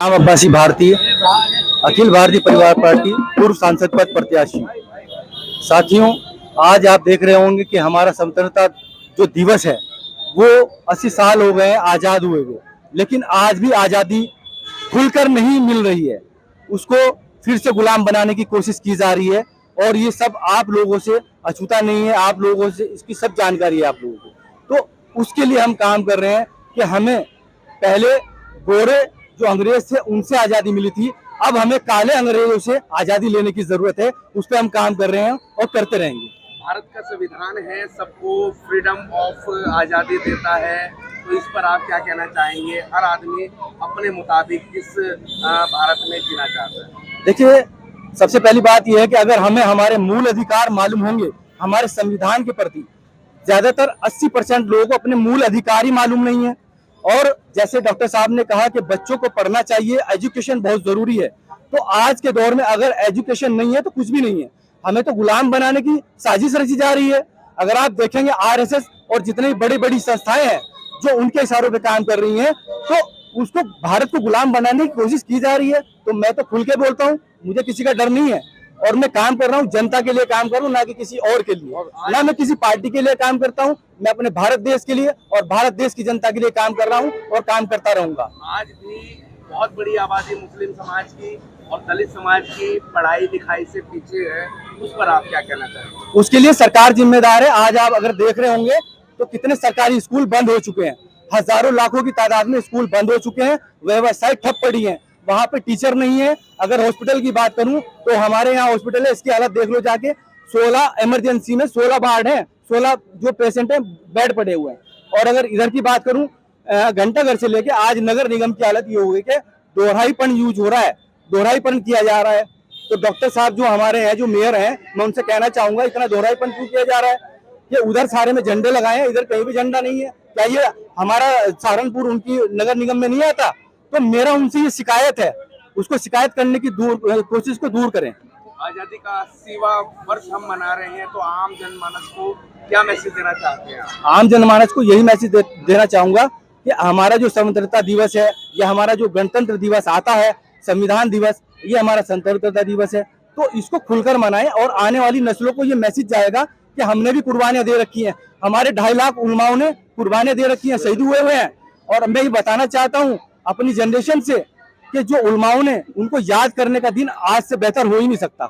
नाम अब्बासी भारतीय, अखिल भारतीय परिवार पार्टी पूर्व सांसद पद प्रत्याशी। साथियों, आज आप देख रहे होंगे कि हमारा स्वतंत्रता जो दिवस है वो 80 साल हो गए आज़ाद हुए हुए, लेकिन आज भी आज़ादी खुलकर नहीं मिल रही है। उसको फिर से गुलाम बनाने की कोशिश की जा रही है और ये सब आप लोगों से अछूता नहीं है। आप लोगों से इसकी सब जानकारी है आप लोगों को। तो उसके लिए हम काम कर रहे हैं कि हमें पहले गोरे जो अंग्रेज थे उनसे आज़ादी मिली थी, अब हमें काले अंग्रेजों से आज़ादी लेने की जरूरत है। उस पर हम काम कर रहे हैं और करते रहेंगे। भारत का संविधान है, सबको फ्रीडम ऑफ आज़ादी देता है, तो इस पर आप क्या कहना चाहेंगे? हर आदमी अपने मुताबिक इस भारत में जीना चाहता है। देखिए, सबसे पहली बात यह है कि अगर हमें हमारे मूल अधिकार मालूम होंगे हमारे संविधान के प्रति, ज्यादातर 80% लोगों को अपने मूल अधिकार ही मालूम नहीं है। और जैसे डॉक्टर साहब ने कहा कि बच्चों को पढ़ना चाहिए, एजुकेशन बहुत जरूरी है, तो आज के दौर में अगर एजुकेशन नहीं है तो कुछ भी नहीं है। हमें तो गुलाम बनाने की साजिश रची जा रही है। अगर आप देखेंगे आरएसएस और जितनी बड़ी बड़ी संस्थाएं हैं जो उनके इशारों पे काम कर रही हैं, तो उसको भारत को गुलाम बनाने की कोशिश की जा रही है। तो मैं तो खुल के बोलता हूँ, मुझे किसी का डर नहीं है और मैं काम कर रहा हूँ जनता के लिए काम कर रहा हूँ, ना कि किसी और के लिए, ना मैं किसी पार्टी के लिए काम करता हूँ। मैं अपने भारत देश के लिए और भारत देश की जनता के लिए काम कर रहा हूँ और काम करता रहूंगा। आज भी बहुत बड़ी आबादी मुस्लिम समाज की और दलित समाज की पढ़ाई लिखाई से पीछे है, उस पर आप क्या कहना चाहेंगे? उसके लिए सरकार जिम्मेदार है। आज आप अगर देख रहे होंगे तो कितने सरकारी स्कूल बंद हो चुके हैं, हजारों लाखों की तादाद में स्कूल बंद हो चुके हैं, व्यवसाय ठप पड़ी है, वहां पे टीचर नहीं है। अगर हॉस्पिटल की बात करूं तो हमारे यहाँ हॉस्पिटल है, इसकी हालत देख लो जाके। 16 इमरजेंसी में 16 वार्ड है, 16 जो पेशेंट है बेड पड़े हुए हैं। और अगर इधर की बात करूं, घंटाघर से लेके आज नगर निगम की हालत ये हो गई कि दोहराईपन यूज हो रहा है, दोहराईपन किया जा रहा है। तो डॉक्टर साहब जो हमारे हैं, जो मेयर हैं, मैं उनसे कहना चाहूंगा इतना दोहराईपन क्यों किया जा रहा है? ये उधर सारे में झंडे लगाए हैं, इधर कहीं भी झंडा नहीं है। क्या ये हमारा सहारनपुर उनकी नगर निगम में नहीं आता? तो मेरा उनसे ये शिकायत है, उसको शिकायत करने की कोशिश को दूर करें। आज़ादी का 80वां वर्ष हम मना रहे हैं, तो आम जनमानस को क्या मैसेज देना चाहते हैं? आम जनमानस को यही मैसेज देना चाहूंगा कि हमारा जो स्वतंत्रता दिवस है या हमारा जो गणतंत्र दिवस आता है, संविधान दिवस, ये हमारा स्वतंत्रता दिवस है। तो इसको खुलकर मनाएं और आने वाली नस्लों को ये मैसेज जाएगा कि हमने भी कुर्बानियां दे रखी हैं, हमारे 2.5 लाख उलमाओं ने कुर्बानियां दे रखी हैं, शहीद हुए हुए हैं। और मैं ये बताना चाहता हूँ अपनी जनरेशन से कि जो उलमाओं ने, उनको याद करने का दिन आज से बेहतर हो ही नहीं सकता।